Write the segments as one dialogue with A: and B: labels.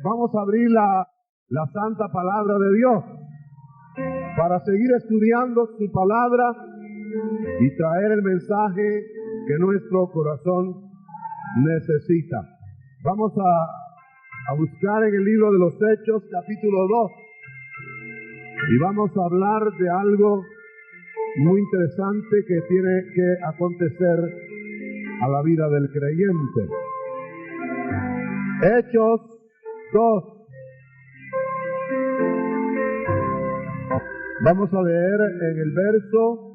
A: Vamos a abrir la santa palabra de Dios para seguir estudiando su palabra y traer el mensaje que nuestro corazón necesita. Vamos a buscar en el libro de los Hechos, capítulo 2, y vamos a hablar de algo muy interesante que tiene que acontecer a la vida del creyente. Hechos 2. Vamos a leer en el verso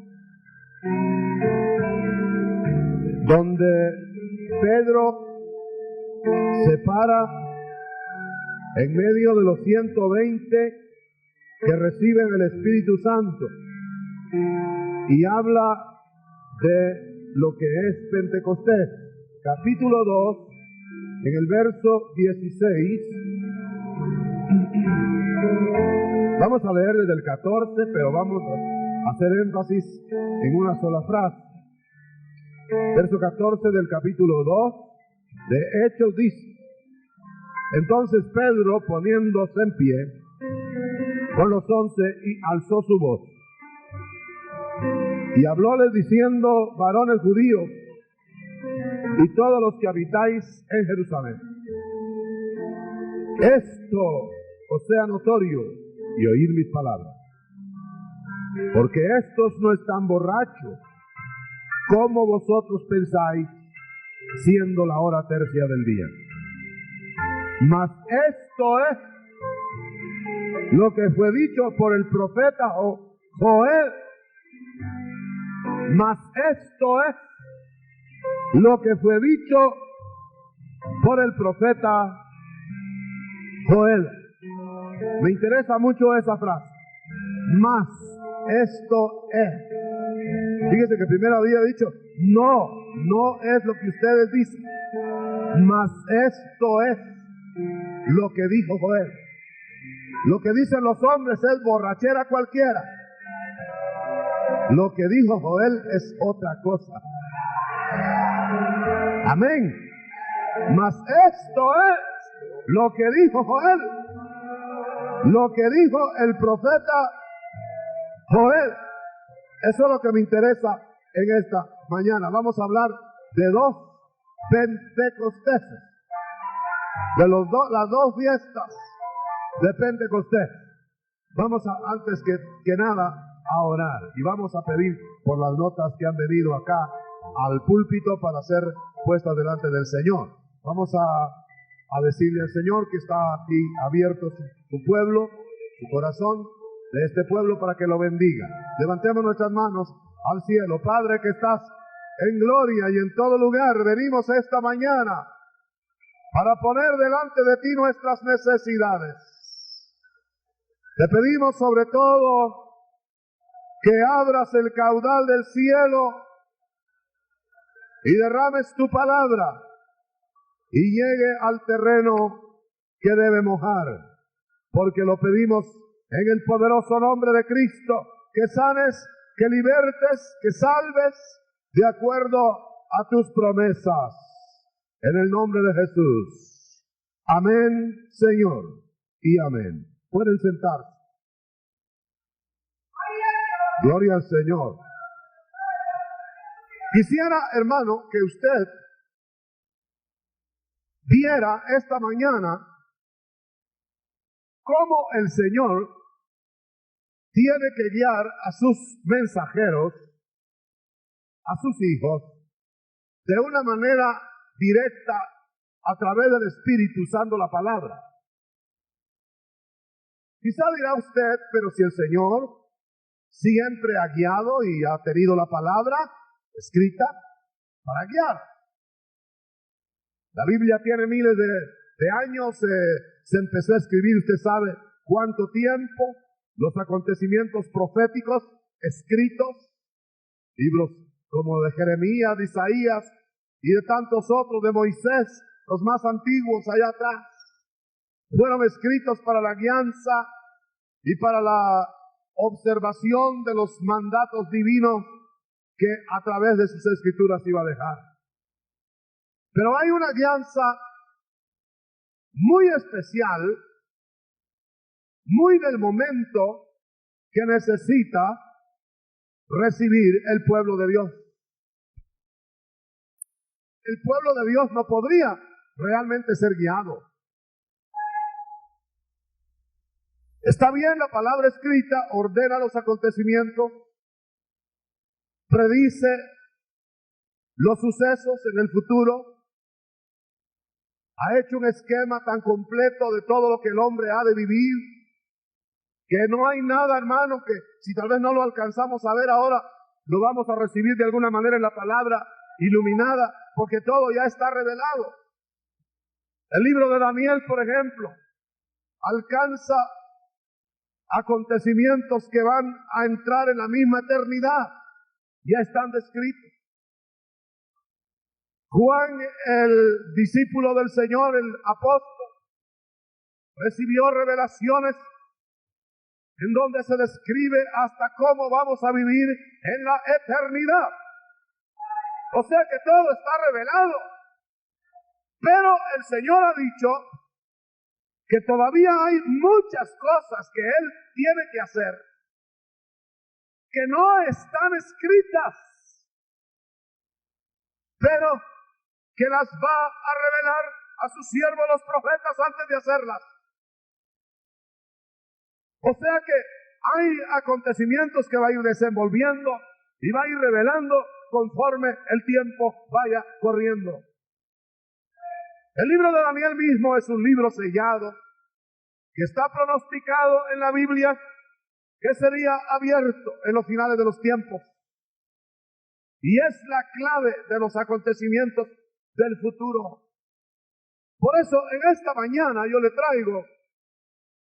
A: donde Pedro se para en medio de los 120 que reciben el Espíritu Santo y habla de lo que es Pentecostés. Capítulo 2, en el verso 16. Vamos a leer desde el 14, pero vamos a hacer énfasis en una sola frase. Verso 14 del capítulo 2 de Hechos dice: entonces Pedro, poniéndose en pie con los 11, y alzó su voz y hablóles diciendo: varones judíos y todos los que habitáis en Jerusalén, esto os sea notorio y oíd mis palabras, porque estos no están borrachos, como vosotros pensáis, siendo la hora tercia del día. Mas esto es lo que fue dicho por el profeta Joel. Mas esto es lo que fue dicho por el profeta Joel. Me interesa mucho esa frase. Mas esto es. Fíjese que primero había dicho: no es lo que ustedes dicen. Mas esto es lo que dijo Joel. Lo que dicen los hombres es borrachera cualquiera. Lo que dijo Joel es otra cosa. Amén. Mas esto es lo que dijo Joel. Lo que dijo el profeta Joel. Eso es lo que me interesa en esta mañana. Vamos a hablar de dos Pentecosteses, de las dos fiestas de Pentecostés. Vamos antes que nada a orar, y vamos a pedir por las notas que han venido acá al púlpito para ser puestas delante del Señor. Vamos a decirle al Señor que está aquí abierto su pueblo, su corazón de este pueblo, para que lo bendiga. Levantemos nuestras manos al cielo. Padre que estás en gloria y en todo lugar, venimos esta mañana para poner delante de ti nuestras necesidades. Te pedimos sobre todo que abras el caudal del cielo y derrames tu palabra y llegue al terreno que debe mojar, porque lo pedimos en el poderoso nombre de Cristo, que sanes, que libertes, que salves de acuerdo a tus promesas, en el nombre de Jesús. Amén, Señor, y amén. Pueden sentarse. Gloria al Señor. Quisiera, hermano, que usted viera esta mañana cómo el Señor tiene que guiar a sus mensajeros, a sus hijos, de una manera directa a través del Espíritu, usando la palabra. Quizá dirá usted: pero si el Señor siempre ha guiado y ha tenido la palabra escrita para guiar. La Biblia tiene miles de años, se empezó a escribir, usted sabe cuánto tiempo, los acontecimientos proféticos escritos, libros como de Jeremías, de Isaías y de tantos otros, de Moisés, los más antiguos allá atrás, fueron escritos para la guianza y para la observación de los mandatos divinos que a través de sus escrituras iba a dejar. Pero hay una guianza muy especial, muy del momento que necesita recibir el pueblo de Dios. El pueblo de Dios no podría realmente ser guiado. Está bien, la palabra escrita ordena los acontecimientos, predice los sucesos en el futuro, ha hecho un esquema tan completo de todo lo que el hombre ha de vivir, que no hay nada, hermano, que si tal vez no lo alcanzamos a ver ahora, lo vamos a recibir de alguna manera en la palabra iluminada, porque todo ya está revelado. El libro de Daniel, por ejemplo, alcanza acontecimientos que van a entrar en la misma eternidad, ya están descritos. Juan, el discípulo del Señor, el apóstol, recibió revelaciones en donde se describe hasta cómo vamos a vivir en la eternidad. O sea que todo está revelado. Pero el Señor ha dicho que todavía hay muchas cosas que Él tiene que hacer que no están escritas, pero que las va a revelar a sus siervos los profetas antes de hacerlas. O sea que hay acontecimientos que va a ir desenvolviendo y va a ir revelando conforme el tiempo vaya corriendo. El libro de Daniel mismo es un libro sellado que está pronosticado en la Biblia que sería abierto en los finales de los tiempos. Y es la clave de los acontecimientos del futuro. Por eso en esta mañana yo le traigo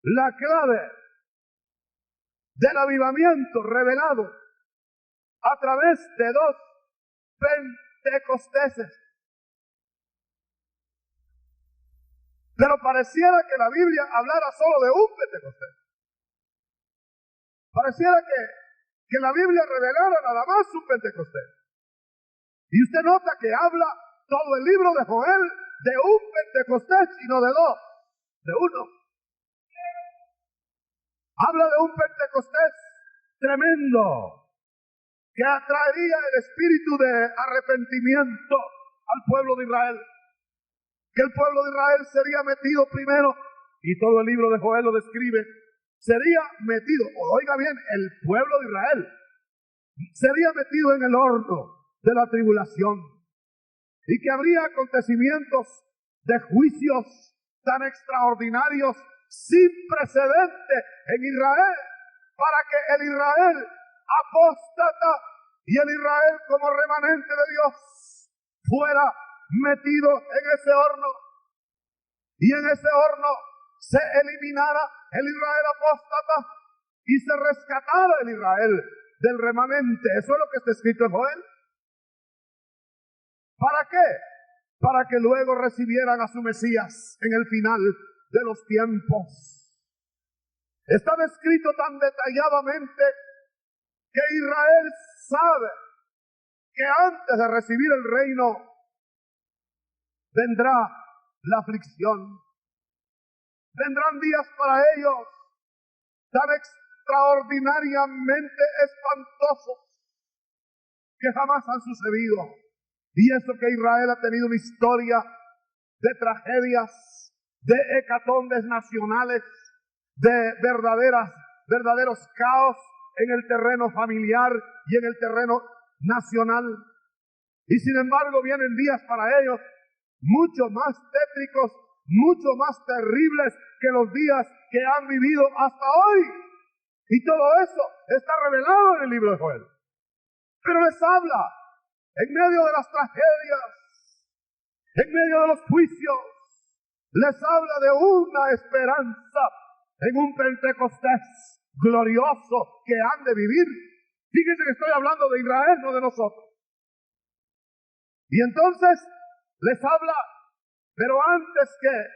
A: la clave del avivamiento revelado a través de dos pentecosteses. Pero pareciera que la Biblia hablara solo de un Pentecostés. Pareciera que la Biblia revelara nada más un Pentecostés. Y usted nota que habla todo el libro de Joel de un Pentecostés y no de dos, de uno. Habla de un Pentecostés tremendo que atraería el espíritu de arrepentimiento al pueblo de Israel. Que el pueblo de Israel sería metido primero, y todo el libro de Joel lo describe, sería metido, oiga bien, el pueblo de Israel sería metido en el horno de la tribulación, y que habría acontecimientos de juicios tan extraordinarios, sin precedente en Israel, para que el Israel apóstata y el Israel como remanente de Dios fuera metido en ese horno, y en ese horno se eliminara el Israel apóstata y se rescatara el Israel del remanente. Eso es lo que está escrito en Joel. ¿Para qué? Para que luego recibieran a su Mesías en el final de los tiempos. Está descrito tan detalladamente que Israel sabe que antes de recibir el reino vendrá la aflicción. Vendrán días para ellos tan extraordinariamente espantosos que jamás han sucedido. Y eso que Israel ha tenido una historia de tragedias, de hecatombes nacionales, de verdaderos caos en el terreno familiar y en el terreno nacional. Y sin embargo vienen días para ellos mucho más tétricos, mucho más terribles que los días que han vivido hasta hoy. Y todo eso está revelado en el libro de Joel. Pero les habla en medio de las tragedias, en medio de los juicios, les habla de una esperanza en un Pentecostés glorioso que han de vivir. Fíjense que estoy hablando de Israel, no de nosotros. Y entonces les habla, pero antes que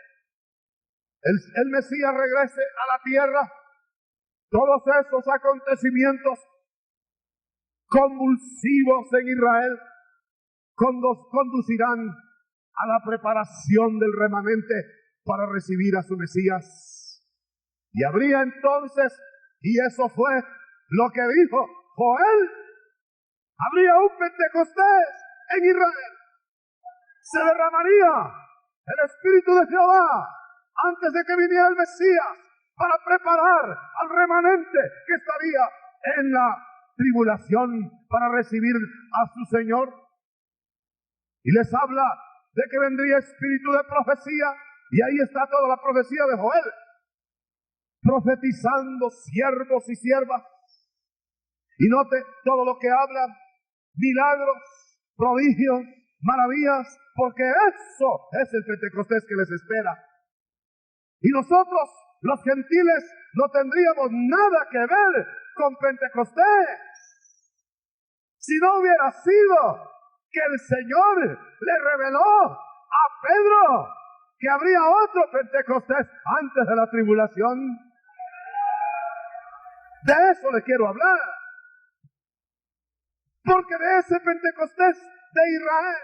A: el Mesías regrese a la tierra, todos esos acontecimientos convulsivos en Israel conducirán a la preparación del remanente para recibir a su Mesías. Y habría entonces, y eso fue lo que dijo Joel, habría un Pentecostés en Israel. Se derramaría el Espíritu de Jehová antes de que viniera el Mesías para preparar al remanente que estaría en la tribulación para recibir a su Señor. Y les habla de que vendría espíritu de profecía, y ahí está toda la profecía de Joel, profetizando siervos y siervas. Y note todo lo que habla: milagros, prodigios, maravillas, porque eso es el Pentecostés que les espera. Y nosotros, los gentiles, no tendríamos nada que ver con Pentecostés si no hubiera sido que el Señor le reveló a Pedro que habría otro Pentecostés antes de la tribulación. De eso le quiero hablar. Porque de ese Pentecostés de Israel,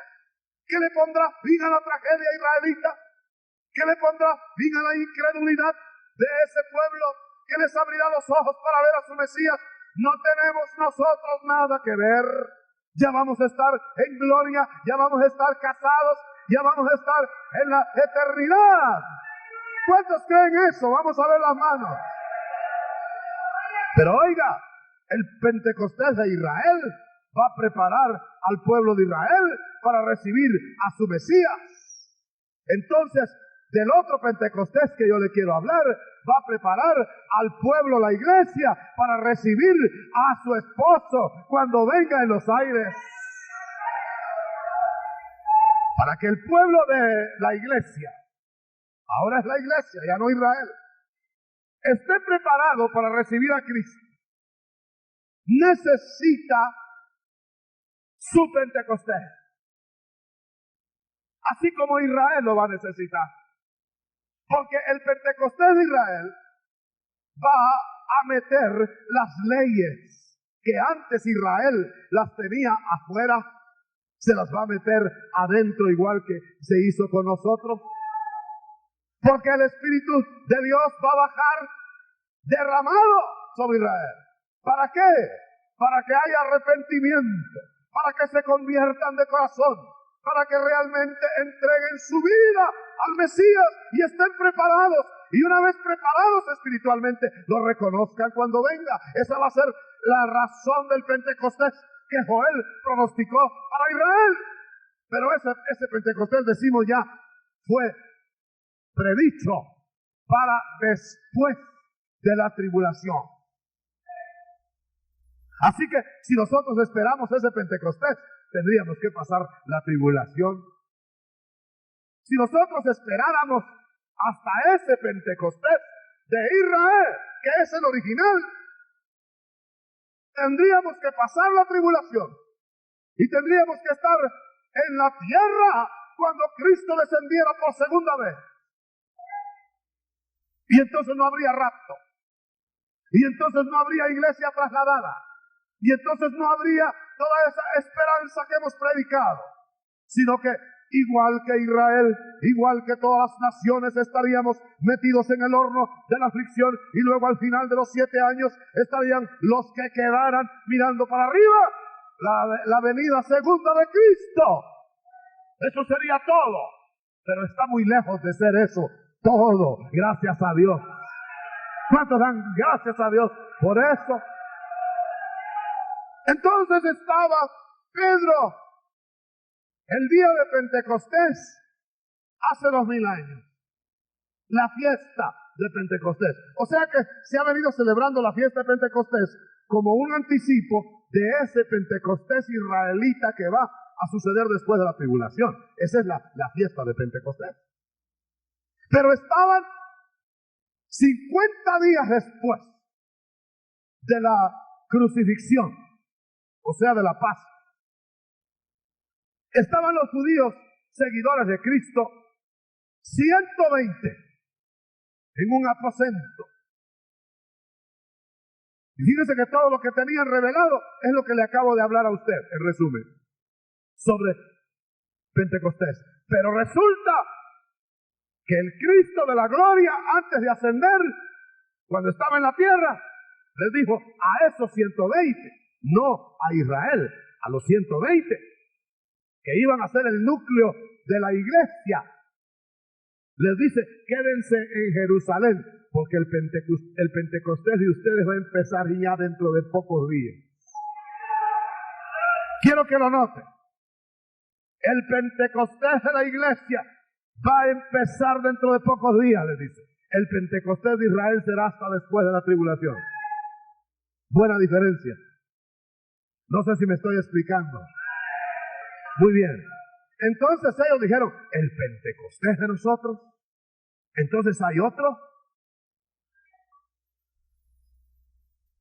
A: que le pondrá fin a la tragedia israelita, que le pondrá fin a la incredulidad de ese pueblo, que les abrirá los ojos para ver a su Mesías, no tenemos nosotros nada que ver. Ya vamos a estar en gloria, ya vamos a estar casados, ya vamos a estar en la eternidad. ¿Cuántos creen eso? Vamos a ver las manos. Pero oiga, el Pentecostés de Israel va a preparar al pueblo de Israel para recibir a su Mesías. Entonces, del otro Pentecostés que yo le quiero hablar, va a preparar al pueblo, la iglesia, para recibir a su esposo cuando venga en los aires. Para que el pueblo de la iglesia, ahora es la iglesia, ya no Israel, esté preparado para recibir a Cristo, necesita su Pentecostés. Así como Israel lo va a necesitar. Porque el Pentecostés de Israel va a meter las leyes que antes Israel las tenía afuera, se las va a meter adentro, igual que se hizo con nosotros. Porque el Espíritu de Dios va a bajar derramado sobre Israel. ¿Para qué? Para que haya arrepentimiento, para que se conviertan de corazón, para que realmente entreguen su vida al Mesías y estén preparados. Y una vez preparados espiritualmente, lo reconozcan cuando venga. Esa va a ser la razón del Pentecostés que Joel pronosticó para Israel. Pero ese Pentecostés, decimos ya, fue predicho para después de la tribulación. Así que si nosotros esperamos ese Pentecostés, tendríamos que pasar la tribulación. Si nosotros esperáramos hasta ese Pentecostés de Israel, que es el original, tendríamos que pasar la tribulación y tendríamos que estar en la tierra cuando Cristo descendiera por segunda vez. Y entonces no habría rapto, y entonces no habría iglesia trasladada, y entonces no habría toda esa esperanza que hemos predicado, sino que igual que Israel, igual que todas las naciones, estaríamos metidos en el horno de la aflicción, y luego al final de los 7 años estarían los que quedaran mirando para arriba la venida segunda de Cristo. Eso sería todo, pero está muy lejos de ser eso todo, gracias a Dios. ¿Cuántos dan gracias a Dios por eso? Entonces estaba Pedro el día de Pentecostés hace 2000 años, la fiesta de Pentecostés. O sea que se ha venido celebrando la fiesta de Pentecostés como un anticipo de ese Pentecostés israelita que va a suceder después de la tribulación. Esa es la fiesta de Pentecostés. Pero estaban 50 días después de la crucifixión, o sea, de la Pascua. Estaban los judíos seguidores de Cristo, 120 en un aposento. Y fíjense que todo lo que tenían revelado es lo que le acabo de hablar a usted, en resumen, sobre Pentecostés. Pero resulta que el Cristo de la gloria, antes de ascender, cuando estaba en la tierra, les dijo a esos 120, no a Israel, a los 120, que iban a ser el núcleo de la iglesia. Les dice, quédense en Jerusalén, porque el Pentecostés de ustedes va a empezar ya dentro de pocos días. Quiero que lo noten. El Pentecostés de la iglesia va a empezar dentro de pocos días, les dice. El Pentecostés de Israel será hasta después de la tribulación. Buena diferencia. No sé si me estoy explicando. Muy bien. Entonces ellos dijeron, ¿el Pentecostés de nosotros? Entonces hay otro.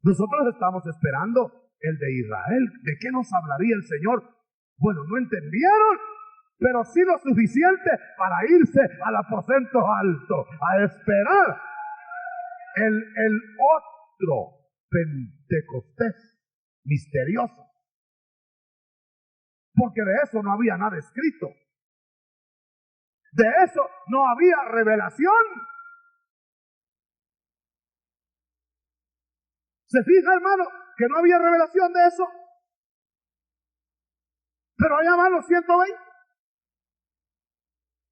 A: Nosotros estamos esperando el de Israel. ¿De qué nos hablaría el Señor? Bueno, no entendieron, pero sí lo suficiente para irse al aposento alto, a esperar el otro Pentecostés misterioso. Porque de eso no había nada escrito. De eso no había revelación. ¿Se fija, hermano, que no había revelación de eso? Pero allá van los 120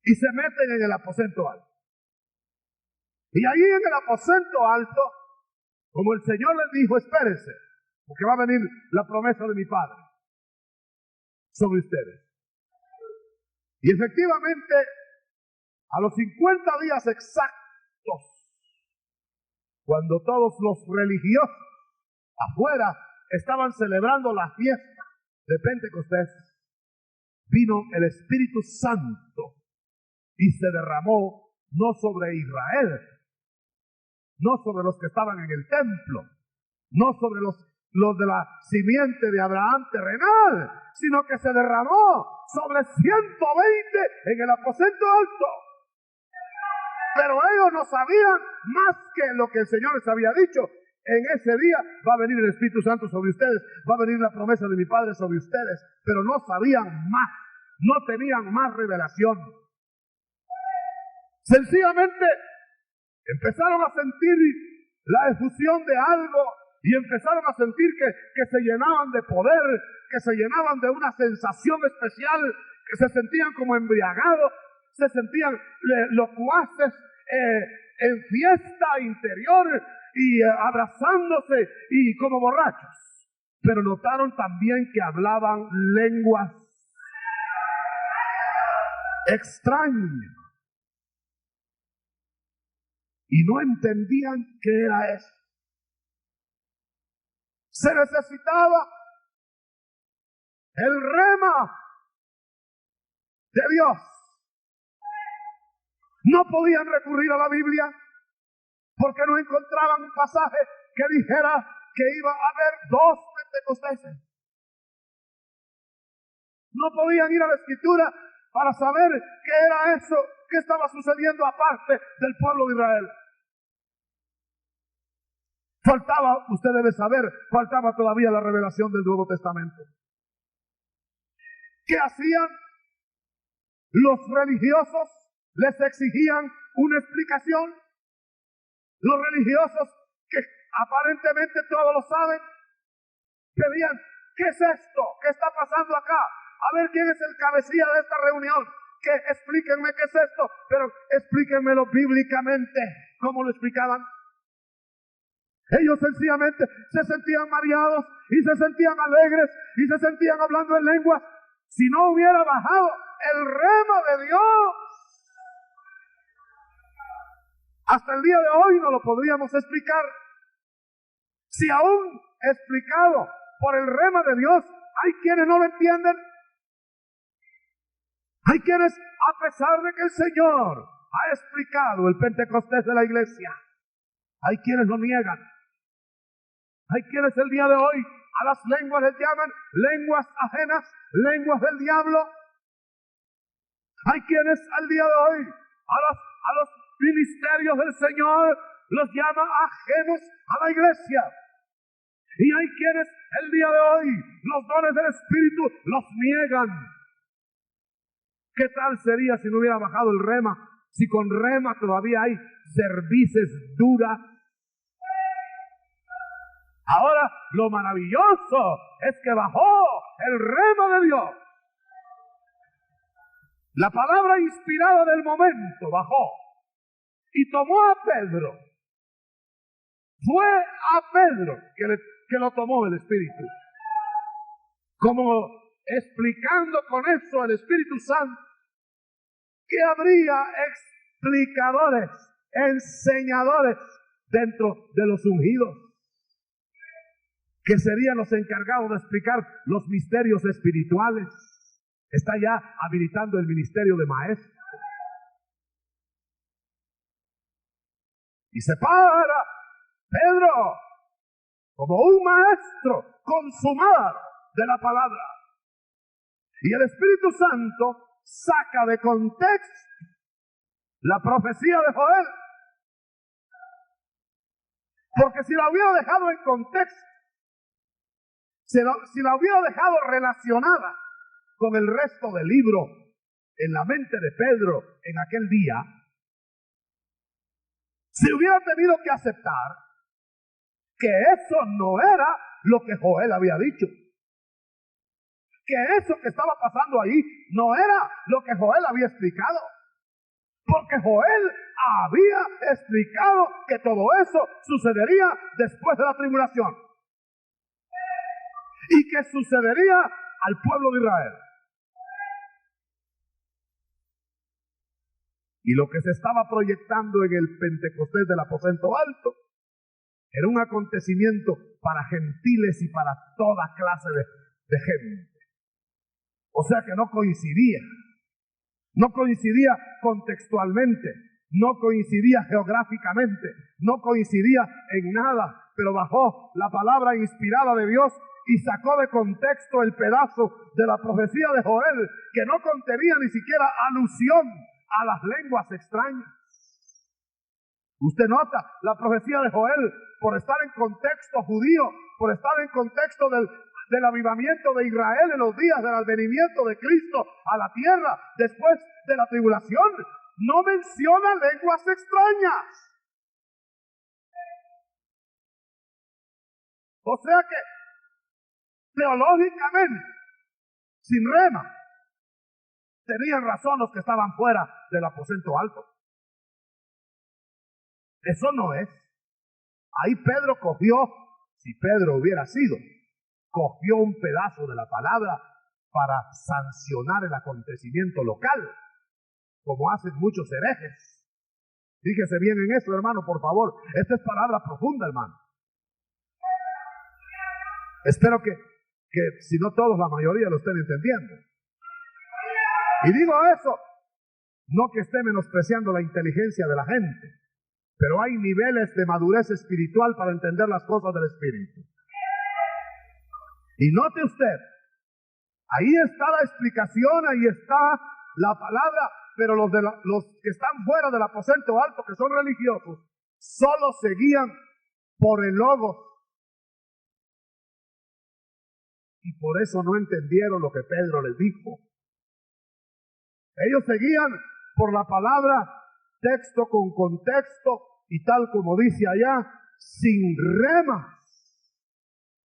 A: y se meten en el aposento alto. Y ahí en el aposento alto, como el Señor les dijo, espérense, porque va a venir la promesa de mi Padre sobre ustedes. Y efectivamente, a los 50 días exactos, cuando todos los religiosos afuera estaban celebrando la fiesta de Pentecostés, vino el Espíritu Santo y se derramó no sobre Israel, no sobre los que estaban en el templo, no sobre los de la simiente de Abraham terrenal, sino que se derramó sobre 120 en el aposento alto. Pero ellos no sabían más que lo que el Señor les había dicho. En ese día va a venir el Espíritu Santo sobre ustedes, va a venir la promesa de mi Padre sobre ustedes, pero no sabían más, no tenían más revelación. Sencillamente empezaron a sentir la efusión de algo y empezaron a sentir que se llenaban de poder, que se llenaban de una sensación especial, que se sentían como embriagados, se sentían locuaces en fiesta interior y abrazándose y como borrachos. Pero notaron también que hablaban lenguas extrañas y no entendían qué era eso. Se necesitaba el rema de Dios. No podían recurrir a la Biblia porque no encontraban un pasaje que dijera que iba a haber dos Pentecosteses. No podían ir a la Escritura para saber qué era eso que estaba sucediendo aparte del pueblo de Israel. Faltaba, usted debe saber, faltaba todavía la revelación del Nuevo Testamento. ¿Qué hacían? Los religiosos les exigían una explicación. Los religiosos, que aparentemente todos lo saben, pedían, ¿qué es esto? ¿Qué está pasando acá? A ver quién es el cabecilla de esta reunión. Explíquenme qué es esto, pero explíquenmelo bíblicamente. ¿Cómo lo explicaban? Ellos sencillamente se sentían mareados y se sentían alegres y se sentían hablando en lenguas. Si no hubiera bajado el rema de Dios, hasta el día de hoy no lo podríamos explicar. Si aún explicado por el rema de Dios, hay quienes no lo entienden. Hay quienes, a pesar de que el Señor ha explicado el Pentecostés de la iglesia, hay quienes lo niegan. Hay quienes el día de hoy a las lenguas les llaman lenguas ajenas, lenguas del diablo. Hay quienes al día de hoy a los ministerios del Señor los llama ajenos a la iglesia. Y hay quienes el día de hoy los dones del Espíritu los niegan. ¿Qué tal sería si no hubiera bajado el rema Si con rema todavía hay cervices duras. Ahora lo maravilloso es que bajó el rema de Dios. La palabra inspirada del momento bajó y tomó a Pedro. Fue a Pedro que lo tomó el Espíritu. Como explicando con eso el Espíritu Santo que habría explicadores, enseñadores dentro de los ungidos, que serían los encargados de explicar los misterios espirituales. Está ya habilitando el ministerio de maestro. Y se para Pedro como un maestro consumado de la palabra. Y el Espíritu Santo saca de contexto la profecía de Joel. Porque si la hubiera dejado en contexto, si la hubiera dejado relacionada con el resto del libro en la mente de Pedro en aquel día, se hubiera tenido que aceptar que eso no era lo que Joel había dicho. Que eso que estaba pasando ahí no era lo que Joel había explicado. Porque Joel había explicado que todo eso sucedería después de la tribulación. Y que sucedería al pueblo de Israel. Y lo que se estaba proyectando en el Pentecostés del aposento alto era un acontecimiento para gentiles y para toda clase de gente. O sea que no coincidía. No coincidía contextualmente. No coincidía geográficamente. No coincidía en nada. Pero bajó la palabra inspirada de Dios y sacó de contexto el pedazo de la profecía de Joel que no contenía ni siquiera alusión a las lenguas extrañas. Usted nota la profecía de Joel por estar en contexto judío, por estar en contexto del avivamiento de Israel en los días del advenimiento de Cristo a la tierra después de la tribulación. No menciona lenguas extrañas. O sea que teológicamente, sin rema, tenían razón los que estaban fuera del aposento alto. Eso no es. Ahí Pedro cogió, si Pedro hubiera sido, cogió un pedazo de la palabra para sancionar el acontecimiento local, como hacen muchos herejes. Fíjese bien en eso, hermano, por favor. Esta es palabra profunda, hermano. Espero que si no todos, la mayoría lo estén entendiendo. Y digo eso, no que esté menospreciando la inteligencia de la gente, pero hay niveles de madurez espiritual para entender las cosas del Espíritu. Y note usted, ahí está la explicación, ahí está la palabra, pero los que están fuera del aposento alto, que son religiosos, solo seguían por el logos. Y por eso no entendieron lo que Pedro les dijo. Ellos seguían por la palabra, texto con contexto, y tal como dice allá, sin remas.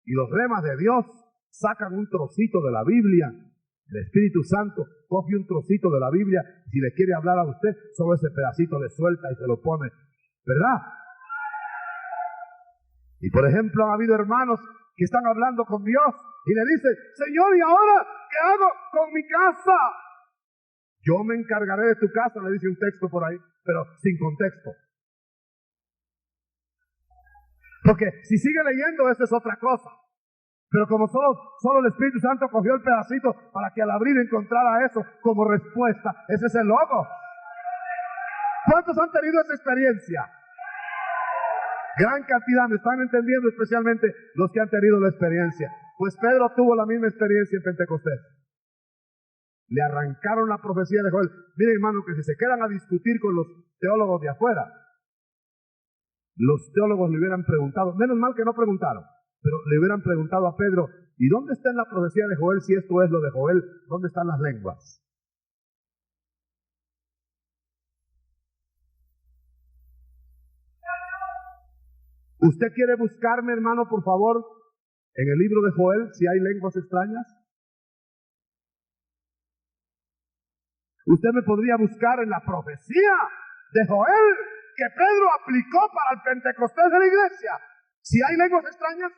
A: Y los remas de Dios sacan un trocito de la Biblia. El Espíritu Santo coge un trocito de la Biblia, si le quiere hablar a usted, solo ese pedacito le suelta y se lo pone, ¿verdad? Y por ejemplo, ha habido hermanos que están hablando con Dios y le dicen, Señor, ¿y ahora qué hago con mi casa? Yo me encargaré de tu casa, le dice un texto por ahí, pero sin contexto. Porque si sigue leyendo, esa es otra cosa. Pero como solo el Espíritu Santo cogió el pedacito para que al abrir encontrara eso como respuesta, ese es el logo. ¿Cuántos han tenido esa experiencia? Gran cantidad, me están entendiendo, especialmente los que han tenido la experiencia. Pues Pedro tuvo la misma experiencia en Pentecostés. Le arrancaron la profecía de Joel. Miren, hermano, que si se quedan a discutir con los teólogos de afuera, los teólogos le hubieran preguntado, menos mal que no preguntaron, pero le hubieran preguntado a Pedro, ¿y dónde está en la profecía de Joel si esto es lo de Joel? ¿Dónde están las lenguas? ¿Usted quiere buscarme, hermano, por favor, en el libro de Joel, si hay lenguas extrañas? Usted me podría buscar en la profecía de Joel que Pedro aplicó para el Pentecostés de la iglesia. Si hay lenguas extrañas,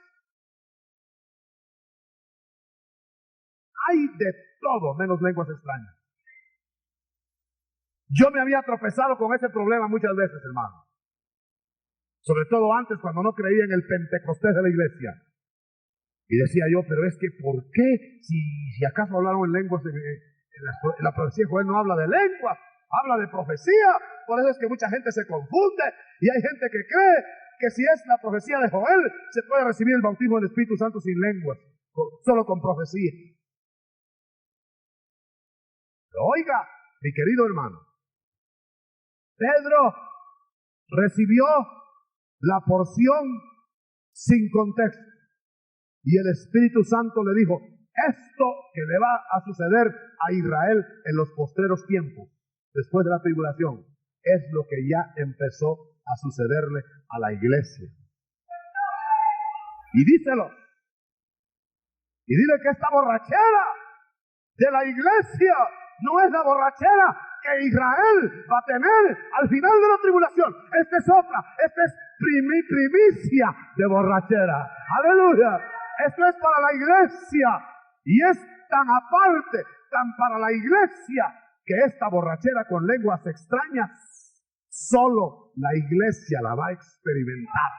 A: hay de todo menos lenguas extrañas. Yo me había tropezado con ese problema muchas veces, hermano. Sobre todo antes, cuando no creía en el Pentecostés de la iglesia. Y decía yo, pero es que ¿por qué? Si acaso hablaron en lenguas en la profecía de Joel no habla de lenguas, habla de profecía. Por eso es que mucha gente se confunde y hay gente que cree que si es la profecía de Joel se puede recibir el bautismo del Espíritu Santo sin lenguas, solo con profecía. Pero oiga, mi querido hermano, Pedro recibió la porción sin contexto y el Espíritu Santo le dijo: esto que le va a suceder a Israel en los postreros tiempos, después de la tribulación, es lo que ya empezó a sucederle a la iglesia. Y díselo. Y dile que esta borrachera de la iglesia no es la borrachera que Israel va a tener al final de la tribulación. Esta es otra. Esta es primicia de borrachera. Aleluya. Esto es para la iglesia. Y es tan aparte, tan para la iglesia, que esta borrachera con lenguas extrañas, solo la iglesia la va a experimentar.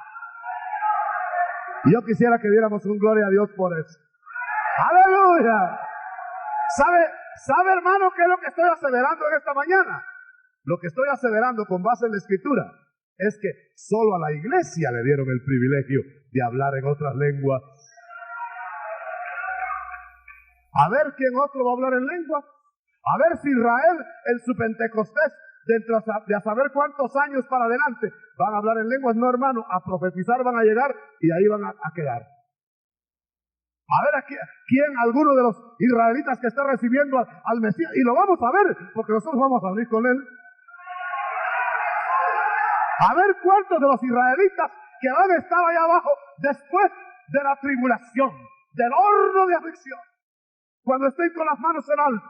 A: Y yo quisiera que diéramos un gloria a Dios por eso. ¡Aleluya! ¿Sabe, hermano, qué es lo que estoy aseverando en esta mañana? Lo que estoy aseverando con base en la Escritura es que solo a la iglesia le dieron el privilegio de hablar en otras lenguas. A ver quién otro va a hablar en lengua. A ver si Israel en su Pentecostés, dentro de a saber cuántos años para adelante, van a hablar en lenguas. No, hermano, a profetizar van a llegar y ahí van a quedar. A ver quién, alguno de los israelitas que está recibiendo al Mesías, y lo vamos a ver, porque nosotros vamos a venir con él. A ver cuántos de los israelitas que van a estar allá abajo después de la tribulación, del horno de aflicción. Cuando estén con las manos en alto,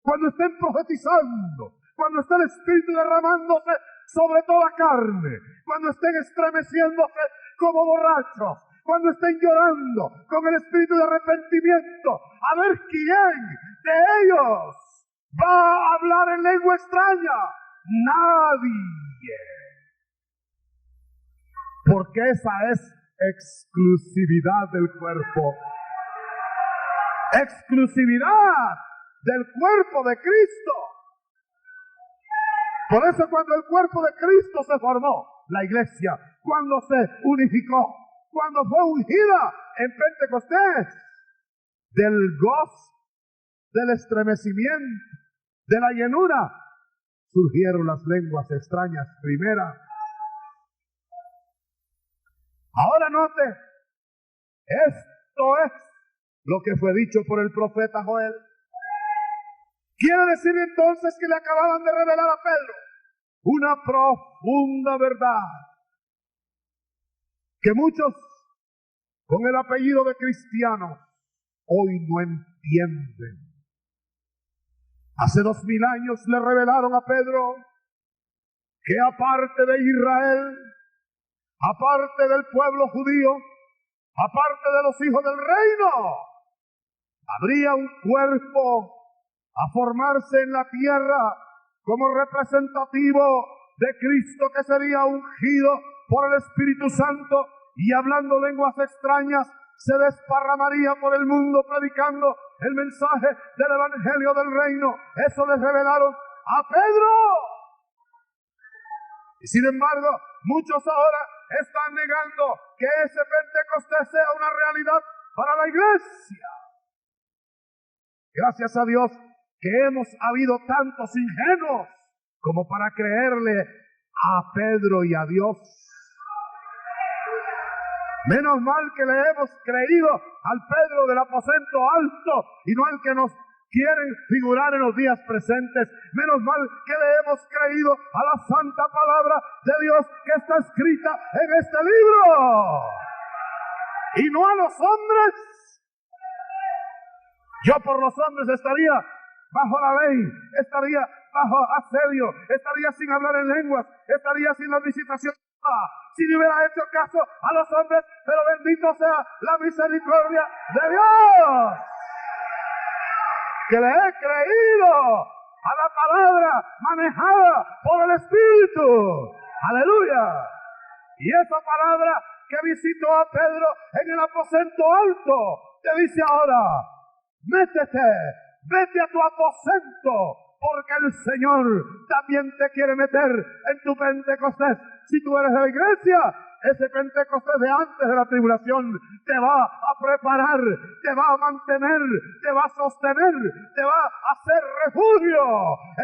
A: cuando estén profetizando, cuando esté el Espíritu derramándose sobre toda carne, cuando estén estremeciéndose como borrachos, cuando estén llorando con el espíritu de arrepentimiento, a ver quién de ellos va a hablar en lengua extraña. Nadie. Porque esa es exclusividad del cuerpo. Exclusividad del cuerpo de Cristo. Por eso cuando el cuerpo de Cristo se formó, la iglesia, cuando se unificó, cuando fue ungida en Pentecostés, del gozo, del estremecimiento, de la llenura, surgieron las lenguas extrañas primeras. Ahora note, esto es lo que fue dicho por el profeta Joel. Quiere decir entonces que le acababan de revelar a Pedro una profunda verdad que muchos con el apellido de cristianos hoy no entienden. Hace 2000 años le revelaron a Pedro que aparte de Israel, aparte del pueblo judío, aparte de los hijos del reino, habría un cuerpo a formarse en la tierra como representativo de Cristo, que sería ungido por el Espíritu Santo y hablando lenguas extrañas se desparramaría por el mundo predicando el mensaje del Evangelio del Reino. Eso les revelaron a Pedro. Y sin embargo, muchos ahora están negando que ese Pentecostés sea una realidad para la iglesia. Gracias a Dios que hemos habido tantos ingenuos como para creerle a Pedro y a Dios. Menos mal que le hemos creído al Pedro del aposento alto y no al que nos quieren figurar en los días presentes. Menos mal que le hemos creído a la santa palabra de Dios que está escrita en este libro. Y no a los hombres. Yo por los hombres estaría bajo la ley, estaría bajo asedio, estaría sin hablar en lenguas, estaría sin la visitación. Si le hubiera hecho caso a los hombres, pero bendito sea la misericordia de Dios, que le he creído a la palabra manejada por el Espíritu. Aleluya. Y esa palabra que visitó a Pedro en el aposento alto, te dice ahora, vete a tu aposento, porque el Señor también te quiere meter en tu Pentecostés. Si tú eres de la iglesia, ese Pentecostés de antes de la tribulación te va a preparar, te va a mantener, te va a sostener, te va a hacer refugio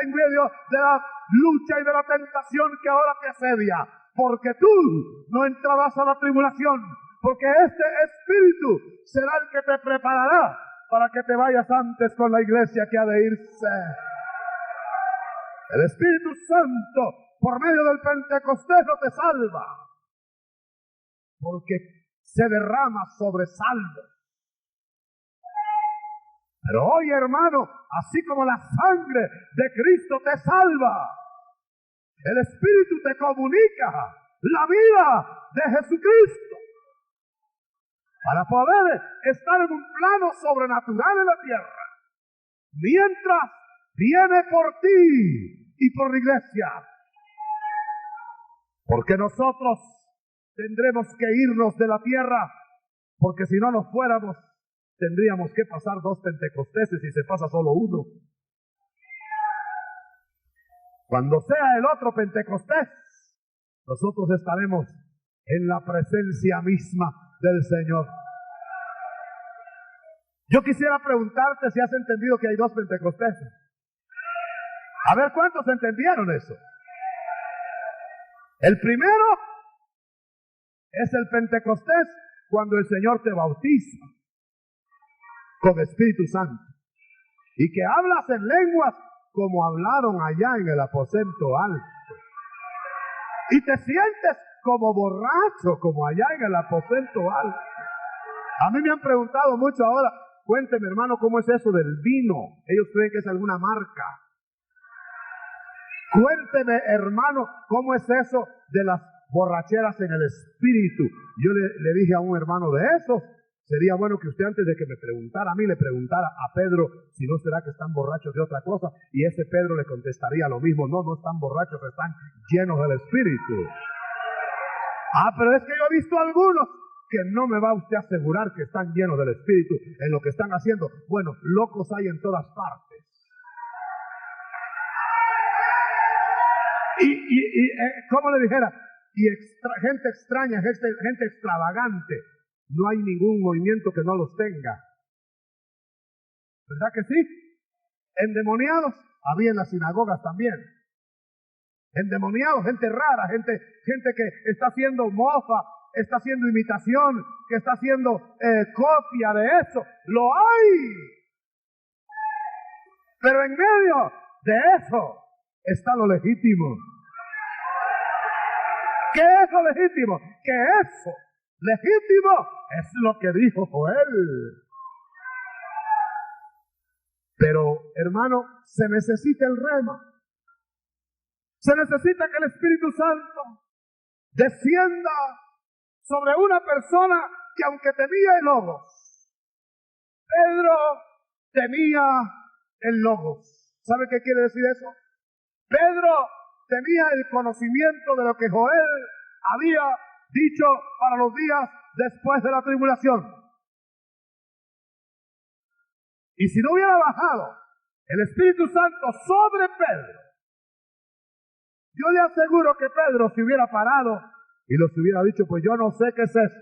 A: en medio de la lucha y de la tentación que ahora te asedia. Porque tú no entrarás a la tribulación, porque este Espíritu será el que te preparará para que te vayas antes con la iglesia que ha de irse. El Espíritu Santo, por medio del Pentecostés, no te salva, porque se derrama sobre salvos. Pero hoy, hermano, así como la sangre de Cristo te salva, el Espíritu te comunica la vida de Jesucristo para poder estar en un plano sobrenatural en la tierra, mientras viene por ti y por la iglesia. Porque nosotros tendremos que irnos de la tierra, porque si no nos fuéramos, tendríamos que pasar 2 Pentecosteses y se pasa solo uno. Cuando sea el otro Pentecostés, nosotros estaremos en la presencia misma del Señor. Yo quisiera preguntarte si has entendido que hay 2 Pentecosteses. A ver, ¿cuántos entendieron eso? El primero es el Pentecostés cuando el Señor te bautiza con Espíritu Santo y que hablas en lenguas como hablaron allá en el aposento alto, y te sientes como borracho como allá en el aposento alto. A mí me han preguntado mucho ahora, cuénteme hermano, ¿cómo es eso del vino? Ellos creen que es alguna marca. Cuénteme hermano, ¿cómo es eso de las borracheras en el espíritu? Yo le dije a un hermano de esos, sería bueno que usted antes de que me preguntara a mí, le preguntara a Pedro si no será que están borrachos de otra cosa, y ese Pedro le contestaría lo mismo, no están borrachos, están llenos del Espíritu. Pero es que yo he visto algunos que no me va usted a asegurar que están llenos del Espíritu en lo que están haciendo. Bueno, locos hay en todas partes. ¿Cómo le dijera? Gente extraña, gente extravagante. No hay ningún movimiento que no los tenga. ¿Verdad que sí? Endemoniados había en las sinagogas también. Endemoniados, gente rara, gente que está haciendo mofa, está haciendo imitación, que está haciendo copia de eso. Lo hay. Pero en medio de eso está lo legítimo. ¿Qué es lo legítimo? Que eso legítimo es lo que dijo Joel. Pero, hermano, se necesita el rema. Se necesita que el Espíritu Santo descienda sobre una persona que aunque tenía el logos, Pedro tenía el logos. ¿Sabe qué quiere decir eso? Pedro tenía el conocimiento de lo que Joel había dicho para los días después de la tribulación. Y si no hubiera bajado el Espíritu Santo sobre Pedro, yo le aseguro que Pedro se hubiera parado y los hubiera dicho, pues yo no sé qué es eso.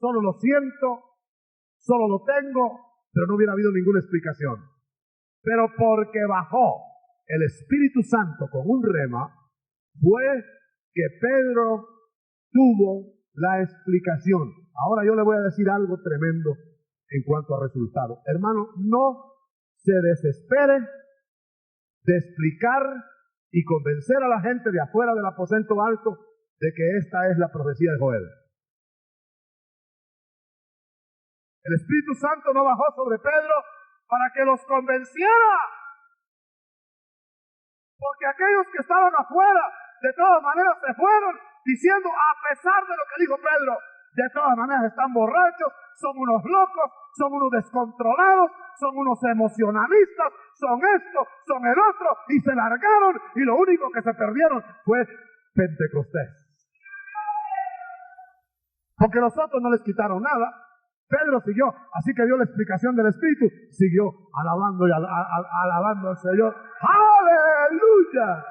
A: Solo lo siento, solo lo tengo, pero no hubiera habido ninguna explicación. Pero porque bajó el Espíritu Santo con un rema, fue que Pedro tuvo la explicación. Ahora yo le voy a decir algo tremendo en cuanto a resultados. Hermano, no se desespere de explicar y convencer a la gente de afuera del aposento alto de que esta es la profecía de Joel. El Espíritu Santo no bajó sobre Pedro para que los convenciera, porque aquellos que estaban afuera de todas maneras se fueron diciendo, a pesar de lo que dijo Pedro, de todas maneras están borrachos, son unos locos, son unos descontrolados, son unos emocionalistas, son esto, son el otro, y se largaron, y lo único que se perdieron fue Pentecostés. Porque los otros no les quitaron nada. Pedro siguió, así que dio la explicación del Espíritu, siguió alabando y alabando al Señor. ¡Aleluya!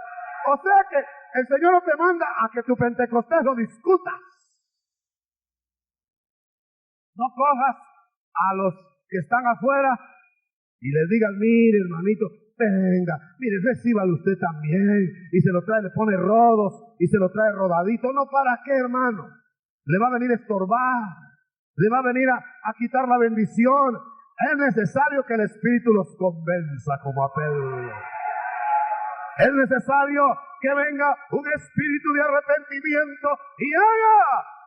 A: O sea que el Señor no te manda a que tu Pentecostés lo discutas. No cojas a los que están afuera y les digas, mire hermanito, venga, mire, recíbalo usted también, y se lo trae, le pone rodos, y se lo trae rodadito. No, ¿para qué, hermano? Le va a venir a estorbar, le va a venir a quitar la bendición. Es necesario que el Espíritu los convenza como a Pedro. Es necesario que venga un espíritu de arrepentimiento y haga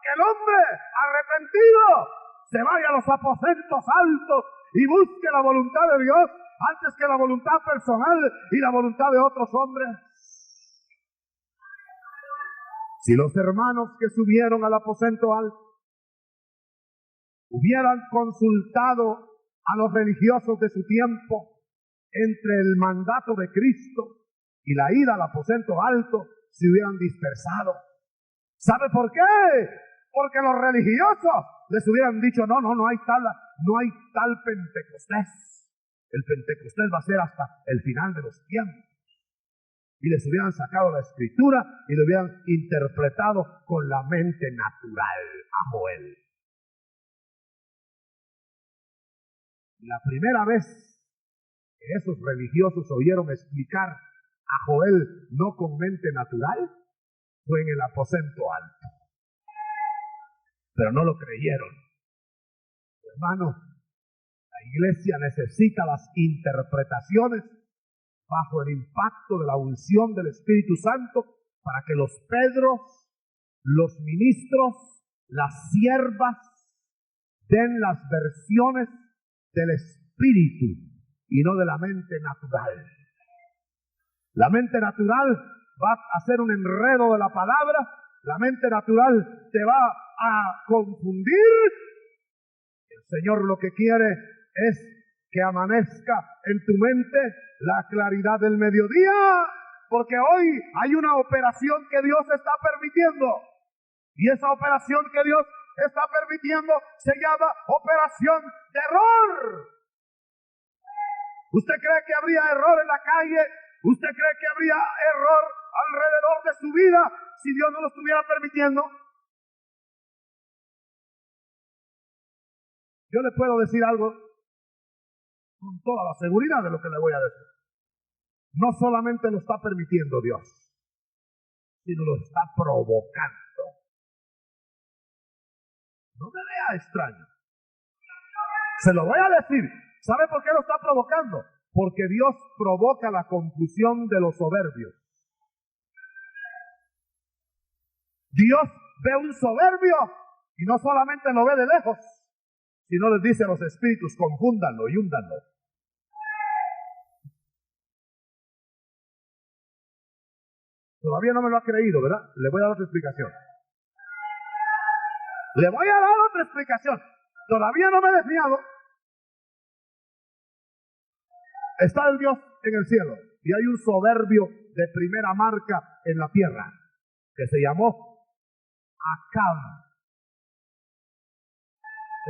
A: que el hombre arrepentido se vaya a los aposentos altos y busque la voluntad de Dios antes que la voluntad personal y la voluntad de otros hombres. Si los hermanos que subieron al aposento alto hubieran consultado a los religiosos de su tiempo entre el mandato de Cristo y la ida al aposento alto, se hubieran dispersado. ¿Sabe por qué? Porque los religiosos les hubieran dicho, no hay tal Pentecostés. El Pentecostés va a ser hasta el final de los tiempos. Y les hubieran sacado la escritura y lo hubieran interpretado con la mente natural a Joel. La primera vez que esos religiosos oyeron explicar a Joel no con mente natural fue en el aposento alto. Pero no lo creyeron. Hermano, la iglesia necesita las interpretaciones bajo el impacto de la unción del Espíritu Santo para que los Pedros, los ministros, las siervas den las versiones del Espíritu y no de la mente natural. La mente natural va a hacer un enredo de la palabra, la mente natural te va a confundir. El Señor lo que quiere es que amanezca en tu mente la claridad del mediodía, porque hoy hay una operación que Dios está permitiendo, y esa operación que Dios está permitiendo se llama operación de error. ¿Usted cree que habría error en la calle? ¿Usted cree que habría error alrededor de su vida si Dios no lo estuviera permitiendo? Yo le puedo decir algo con toda la seguridad de lo que le voy a decir. No solamente lo está permitiendo Dios, sino lo está provocando. No me vea extraño. Se lo voy a decir. ¿Sabe por qué lo está provocando? Porque Dios provoca la confusión de los soberbios. Dios ve un soberbio y no solamente lo ve de lejos, sino les dice a los espíritus, confúndanlo y húndanlo. Todavía no me lo ha creído, ¿verdad? Le voy a dar otra explicación. Le voy a dar otra explicación. Todavía no me he desviado. Está el Dios en el cielo y hay un soberbio de primera marca en la tierra que se llamó Acab.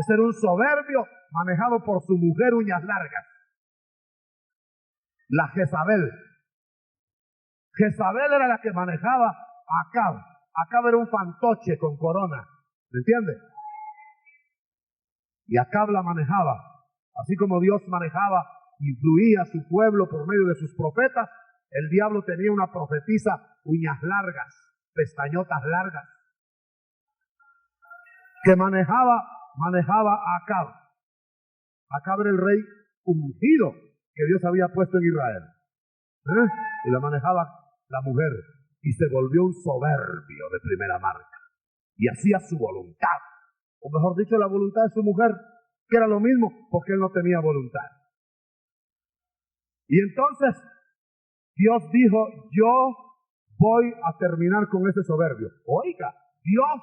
A: Ese era un soberbio manejado por su mujer uñas largas, la Jezabel. Jezabel era la que manejaba a Acab. Acab era un fantoche con corona, ¿me entiende? Y Acab la manejaba, así como Dios manejaba, influía a su pueblo por medio de sus profetas. El diablo tenía una profetisa, uñas largas, pestañotas largas, que manejaba a Acab. Acab era el rey ungido que Dios había puesto en Israel. Y lo manejaba la mujer. Y se volvió un soberbio de primera marca. Y hacía su voluntad. O mejor dicho, la voluntad de su mujer, que era lo mismo, porque él no tenía voluntad. Y entonces Dios dijo, yo voy a terminar con ese soberbio. Oiga, Dios,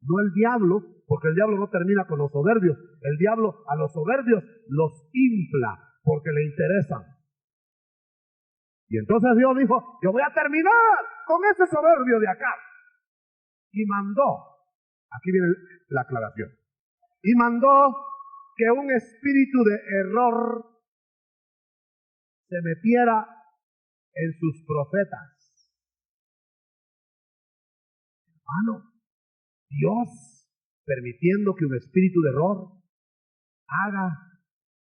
A: no el diablo, porque el diablo no termina con los soberbios. El diablo a los soberbios los infla porque le interesan. Y entonces Dios dijo, yo voy a terminar con ese soberbio de acá. Y mandó, aquí viene la aclaración, y mandó que un espíritu de error se metiera en sus profetas. Hermano, Dios permitiendo que un espíritu de error haga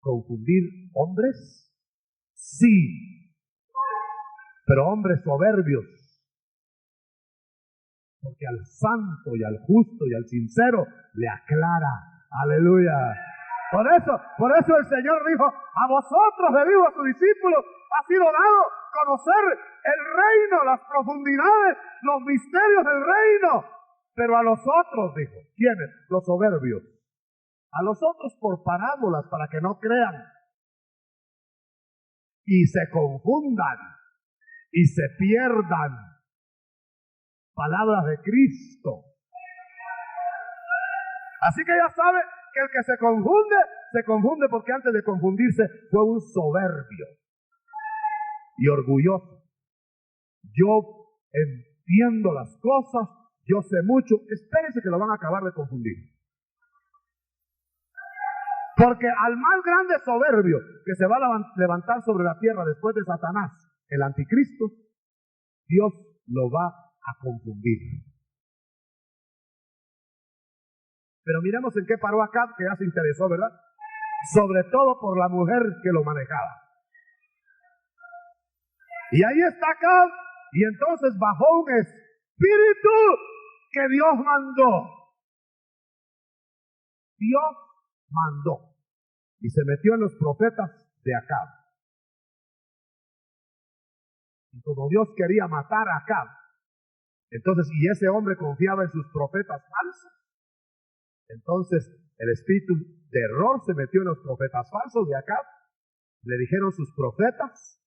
A: confundir hombres, sí, pero hombres soberbios, porque al santo y al justo y al sincero le aclara. Aleluya. Por eso el Señor dijo, a vosotros, le dijo a sus discípulos, ha sido dado conocer el reino, las profundidades, los misterios del reino. Pero a los otros, dijo, ¿quiénes? Los soberbios. A los otros por parábolas, para que no crean y se confundan y se pierdan. Palabras de Cristo. Así que ya sabe que el que se confunde porque antes de confundirse fue un soberbio y orgulloso. Yo entiendo las cosas, yo sé mucho. Espérense que lo van a acabar de confundir. Porque al más grande soberbio que se va a levantar sobre la tierra después de Satanás, el anticristo, Dios lo va a confundir. Pero miremos en qué paró Acab, que ya se interesó, ¿verdad? Sobre todo por la mujer que lo manejaba. Y ahí está Acab, y entonces bajó un espíritu que Dios mandó. Dios mandó. Y se metió en los profetas de Acab. Y como Dios quería matar a Acab, entonces, y ese hombre confiaba en sus profetas falsos, entonces el espíritu de error se metió en los profetas falsos de Acab. Le dijeron sus profetas,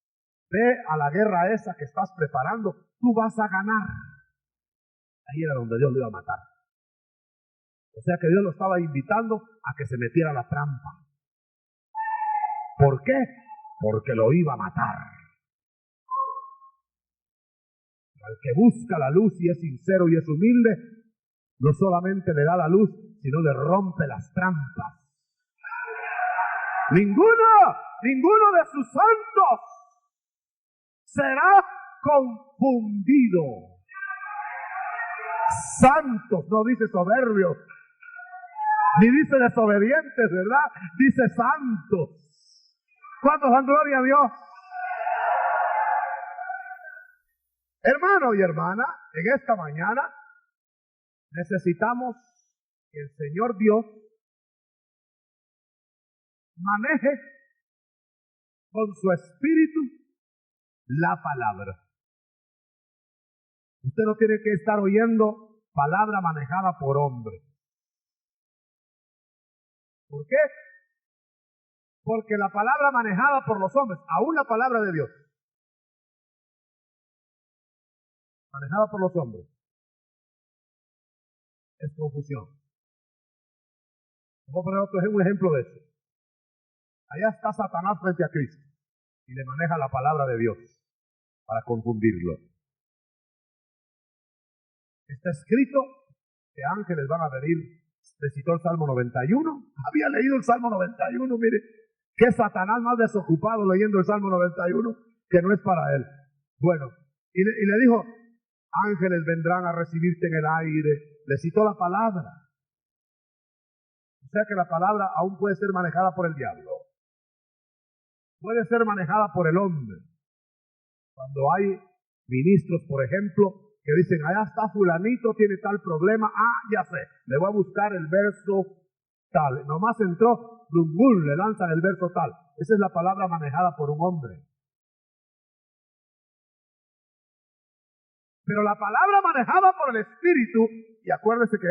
A: ve a la guerra esa que estás preparando, tú vas a ganar. Ahí era donde Dios lo iba a matar. O sea que Dios lo estaba invitando a que se metiera a la trampa. ¿Por qué? Porque lo iba a matar. Al que busca la luz y es sincero y es humilde, no solamente le da la luz, sino le rompe las trampas. Ninguno de sus santos será confundido. Santos, no dice soberbios, ni dice desobedientes, ¿verdad? Dice santos. ¿Cuántos dan gloria a Dios? Hermano y hermana, en esta mañana necesitamos que el Señor Dios maneje con su espíritu la palabra. Usted no tiene que estar oyendo palabra manejada por hombre. ¿Por qué? Porque la palabra manejada por los hombres, aún la palabra de Dios, manejada por los hombres, es confusión. Voy a poner un ejemplo de eso. Allá está Satanás frente a Cristo y le maneja la palabra de Dios para confundirlo. Está escrito que ángeles van a venir. Le citó el Salmo 91. Había leído el Salmo 91, mire. Que Satanás más desocupado leyendo el Salmo 91 que no es para él. Bueno, y le dijo, ángeles vendrán a recibirte en el aire. Le citó la palabra. O sea que la palabra aún puede ser manejada por el diablo. Puede ser manejada por el hombre. Cuando hay ministros, por ejemplo, que dicen, allá está fulanito, tiene tal problema, ya sé, le voy a buscar el verso tal. Nomás entró, blum, le lanzan el verso tal. Esa es la palabra manejada por un hombre. Pero la palabra manejada por el Espíritu, y acuérdese que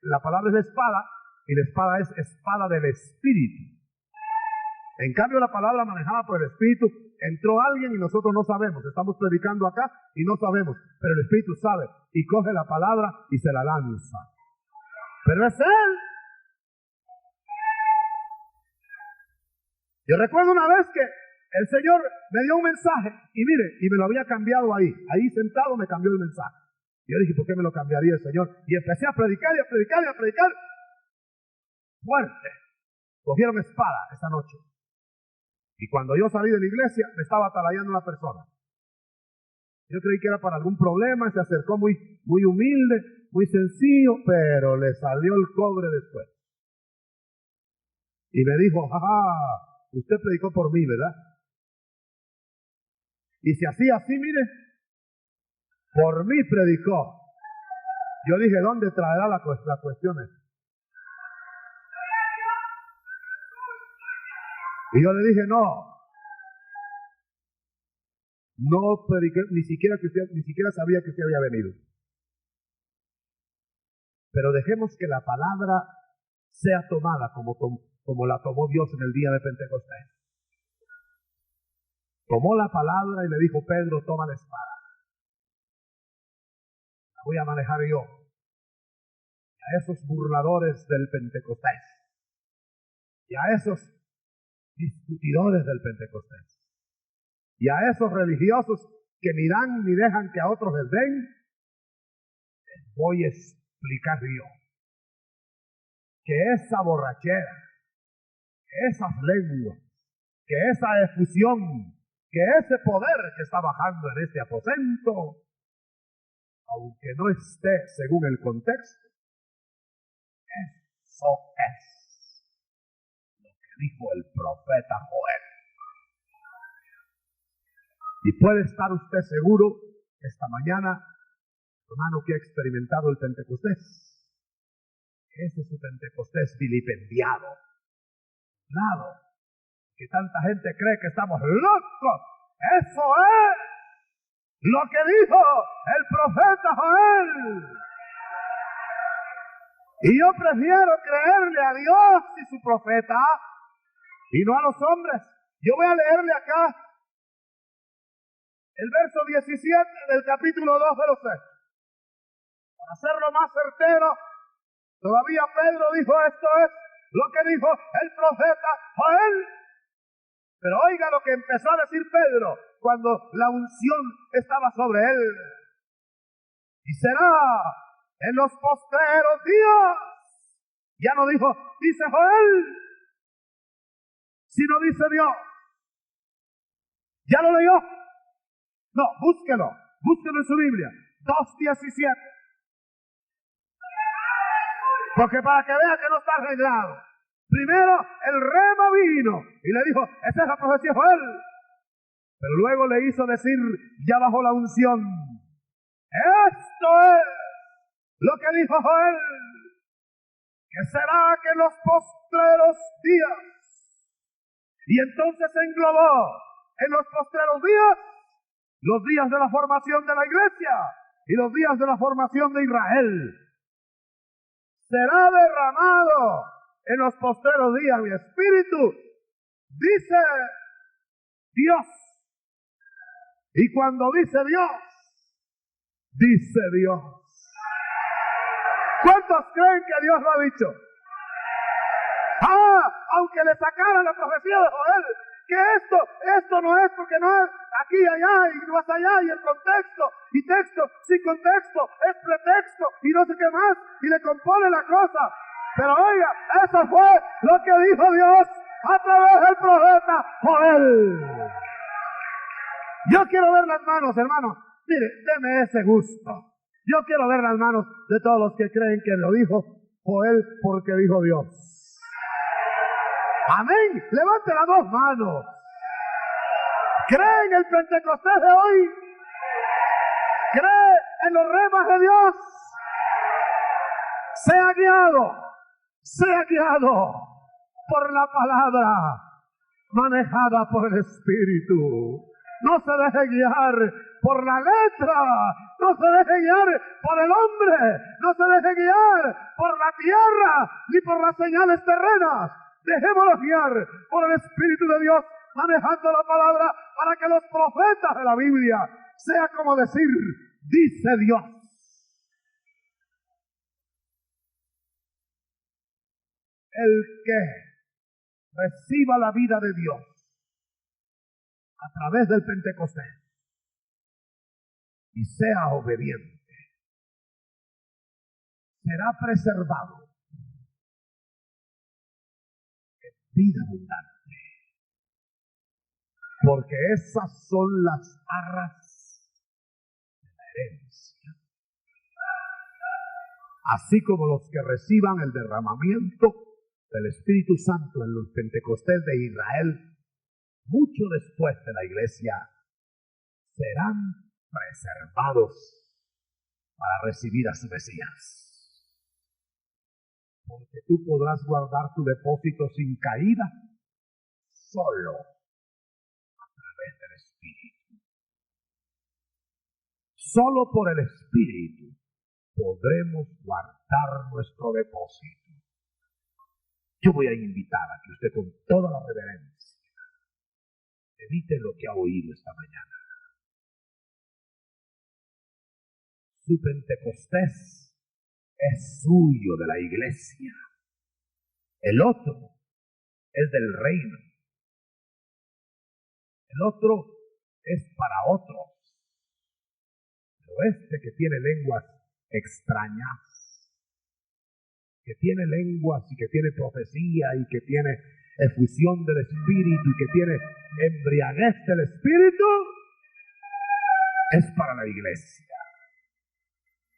A: la palabra es la espada, y la espada es espada del Espíritu. En cambio, la palabra manejada por el Espíritu, entró alguien y nosotros no sabemos. Estamos predicando acá y no sabemos, pero el Espíritu sabe y coge la palabra y se la lanza. Pero es Él. Yo recuerdo una vez que el Señor me dio un mensaje y mire, y me lo había cambiado ahí sentado me cambió el mensaje. Y yo dije, ¿por qué me lo cambiaría el Señor? Y empecé a predicar y a predicar y a predicar. Fuerte. Cogieron espada esa noche. Y cuando yo salí de la iglesia, me estaba atalayando una persona. Yo creí que era para algún problema, se acercó muy humilde, muy sencillo, pero le salió el cobre después. Y me dijo, jaja, usted predicó por mí, ¿verdad? Y si hacía así, mire, por mí predicó. Yo dije, ¿dónde traerá las cuestiones? Y yo le dije, no prediqué, ni siquiera sabía que usted había venido. Pero dejemos que la palabra sea tomada como la tomó Dios en el día de Pentecostés. Tomó la palabra y le dijo, Pedro, toma la espada. La voy a manejar yo. A esos burladores del Pentecostés. Y a esos discutidores del Pentecostés. Y a esos religiosos que ni dan ni dejan que a otros les den, les voy a explicar yo que esa borrachera, que esas lenguas, que esa efusión, que ese poder que está bajando en este aposento, aunque no esté según el contexto, eso es lo que dijo el profeta Joel. Y puede estar usted seguro esta mañana, hermano, que ha experimentado el Pentecostés. Ese es su Pentecostés vilipendiado, que tanta gente cree que estamos locos. Eso es lo que dijo el profeta Joel. Y yo prefiero creerle a Dios y su profeta y no a los hombres. Yo voy a leerle acá el verso 17 del capítulo 2 de los Hechos. Para hacerlo más certero, todavía Pedro dijo, esto es lo que dijo el profeta Joel. Pero oiga lo que empezó a decir Pedro cuando la unción estaba sobre él. Y será en los postreros días. Ya no dijo, dice Joel, sino dice Dios. ¿Ya lo leyó? No, búsquelo en su Biblia. 2:17. Porque para que vea que no está arreglado. Primero el rema vino y le dijo, esa es la profecía de Joel. Pero luego le hizo decir, ya bajo la unción, esto es lo que dijo Joel, que será que en los postreros días, y entonces se englobó en los postreros días, los días de la formación de la iglesia y los días de la formación de Israel. Será derramado en los postreros días mi espíritu, dice Dios. Y cuando dice Dios, dice Dios. ¿Cuántos creen que Dios lo ha dicho? Aunque le sacaran la profecía de Joel, que esto no es porque no es aquí y allá y no es allá y el contexto y texto sin contexto es pretexto y no sé qué más y le compone la cosa. Pero oiga, eso fue lo que dijo Dios a través del profeta Joel. Yo quiero ver las manos, hermano. Mire, deme ese gusto. Yo quiero ver las manos de todos los que creen que lo dijo Joel porque dijo Dios. Amén. Levante las dos manos. ¿Cree en el Pentecostés de hoy? ¿Cree en los remas de Dios? Sea guiado, Sea guiado por la palabra, manejada por el Espíritu. No se deje guiar por la letra, no se deje guiar por el hombre, no se deje guiar por la tierra, ni por las señales terrenas. Dejémoslo guiar por el Espíritu de Dios, manejando la palabra, para que los profetas de la Biblia sea como decir, dice Dios. El que reciba la vida de Dios a través del Pentecostés y sea obediente, será preservado en vida abundante, porque esas son las arras de la herencia. Así como los que reciban el derramamiento del Espíritu Santo en los Pentecostés de Israel, mucho después de la iglesia, serán preservados para recibir a su Mesías. Porque tú podrás guardar tu depósito sin caída solo a través del Espíritu. Solo por el Espíritu podremos guardar nuestro depósito. Yo voy a invitar a que usted, con toda la reverencia, medite lo que ha oído esta mañana. Su Pentecostés es suyo, de la iglesia. El otro es del reino. El otro es para otros. Pero este que tiene lenguas extrañas, que tiene lenguas y que tiene profecía y que tiene efusión del Espíritu y que tiene embriaguez del Espíritu, es para la iglesia,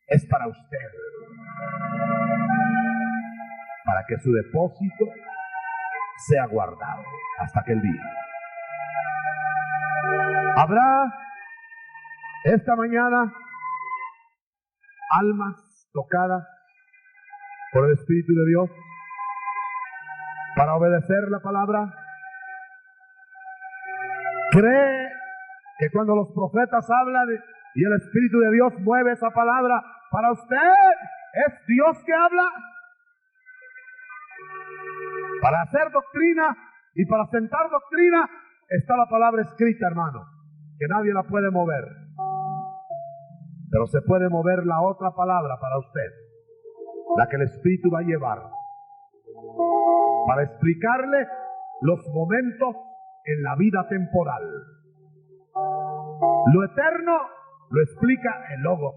A: es para usted, para que su depósito sea guardado hasta aquel día. Habrá esta mañana almas tocadas por el Espíritu de Dios para obedecer la palabra. ¿Cree que cuando los profetas hablan y el Espíritu de Dios mueve esa palabra, para usted es Dios que habla? Para hacer doctrina y para sentar doctrina está la palabra escrita, hermano, que nadie la puede mover. Pero se puede mover la otra palabra para usted, la que el Espíritu va a llevar, para explicarle los momentos en la vida temporal. Lo eterno lo explica el Logos.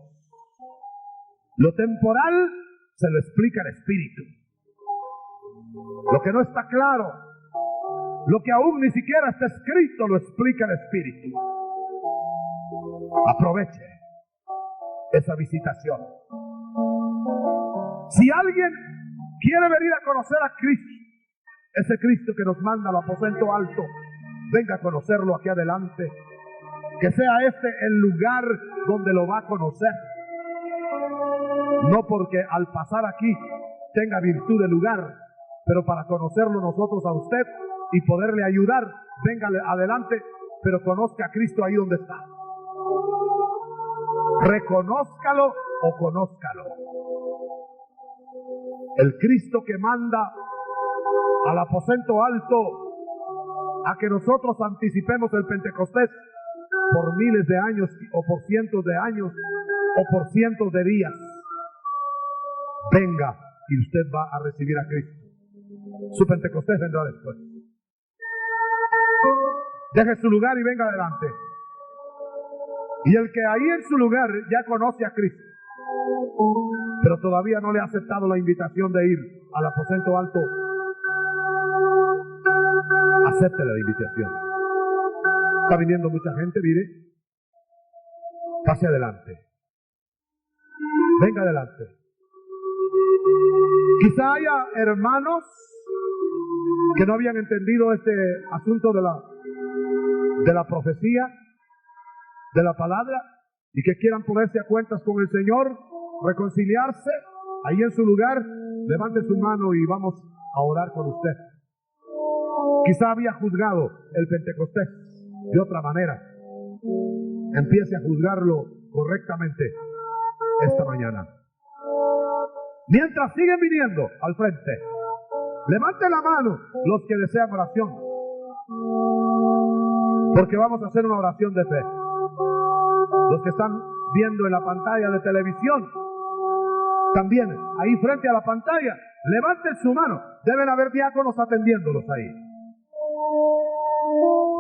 A: Lo temporal se lo explica el Espíritu. Lo que no está claro, lo que aún ni siquiera está escrito, lo explica el Espíritu. Aproveche esa visitación. Si alguien quiere venir a conocer a Cristo, ese Cristo que nos manda al aposento alto, venga a conocerlo aquí adelante. Que sea este el lugar donde lo va a conocer. No porque al pasar aquí tenga virtud de lugar, pero para conocerlo nosotros a usted y poderle ayudar, venga adelante, pero conozca a Cristo ahí donde está. Reconózcalo o conózcalo. El Cristo que manda al aposento alto a que nosotros anticipemos el Pentecostés por miles de años o por cientos de años o por cientos de días. Venga y usted va a recibir a Cristo. Su Pentecostés vendrá después. Deje su lugar y venga adelante. Y el que ahí en su lugar ya conoce a Cristo, pero todavía no le ha aceptado la invitación de ir al aposento alto, acepte la invitación. Está viniendo mucha gente, mire. Pase adelante. Venga adelante. Quizá haya hermanos que no habían entendido este asunto de la profecía, de la palabra, y que quieran ponerse a cuentas con el Señor, reconciliarse ahí en su lugar. levante su mano y vamos a orar con usted. Quizá había juzgado el Pentecostés de otra manera. Empiece a juzgarlo correctamente esta mañana. Mientras siguen viniendo al frente, levante la mano los que desean oración, porque vamos a hacer una oración de fe. Los que están viendo en la pantalla de televisión, también ahí frente a la pantalla, levanten su mano. Deben haber diáconos atendiéndolos ahí.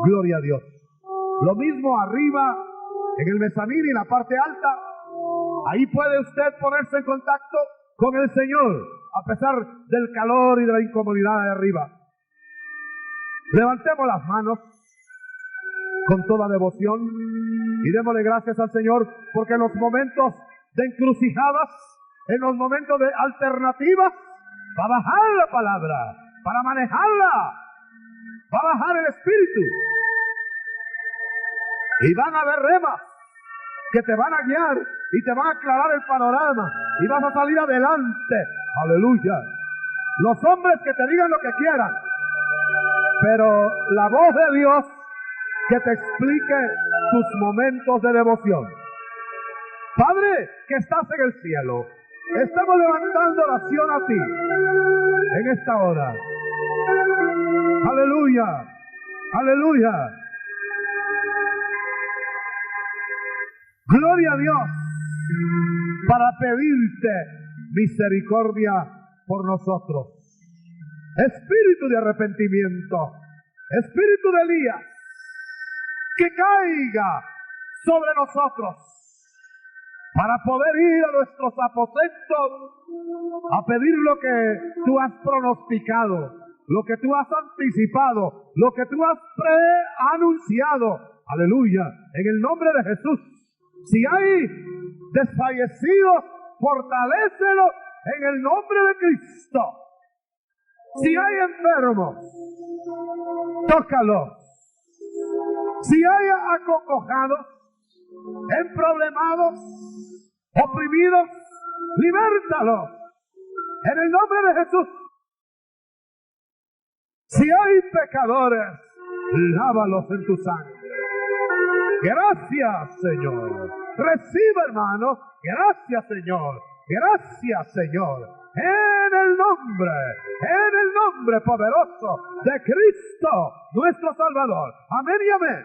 A: Gloria a Dios. Lo mismo arriba en el mezanín y la parte alta. Ahí puede usted ponerse en contacto con el Señor a pesar del calor y de la incomodidad de arriba. Levantemos las manos con toda devoción y démosle gracias al Señor, porque en los momentos de encrucijadas, en los momentos de alternativas, va a bajar la palabra, para manejarla, va a bajar el Espíritu. Y van a haber remas que te van a guiar y te van a aclarar el panorama y vas a salir adelante. Aleluya. Los hombres que te digan lo que quieran, pero la voz de Dios que te explique tus momentos de devoción. Padre que estás en el cielo, estamos levantando oración a ti en esta hora. Aleluya, aleluya. Gloria a Dios, para pedirte misericordia por nosotros. Espíritu de arrepentimiento, espíritu de Elías, que caiga sobre nosotros para poder ir a nuestros aposentos a pedir lo que tú has pronosticado, lo que tú has anticipado, lo que tú has preanunciado. Aleluya, en el nombre de Jesús. Si hay desfallecidos, fortalécelos en el nombre de Cristo. Si hay enfermos, tócalos. Si hay acongojados, emproblemados, oprimidos, libértalos en el nombre de Jesús. Si hay pecadores, lávalos en tu sangre. Gracias, Señor. Recibe, hermano. Gracias, Señor. Gracias, Señor. En el nombre poderoso de Cristo, nuestro Salvador. Amén y amén.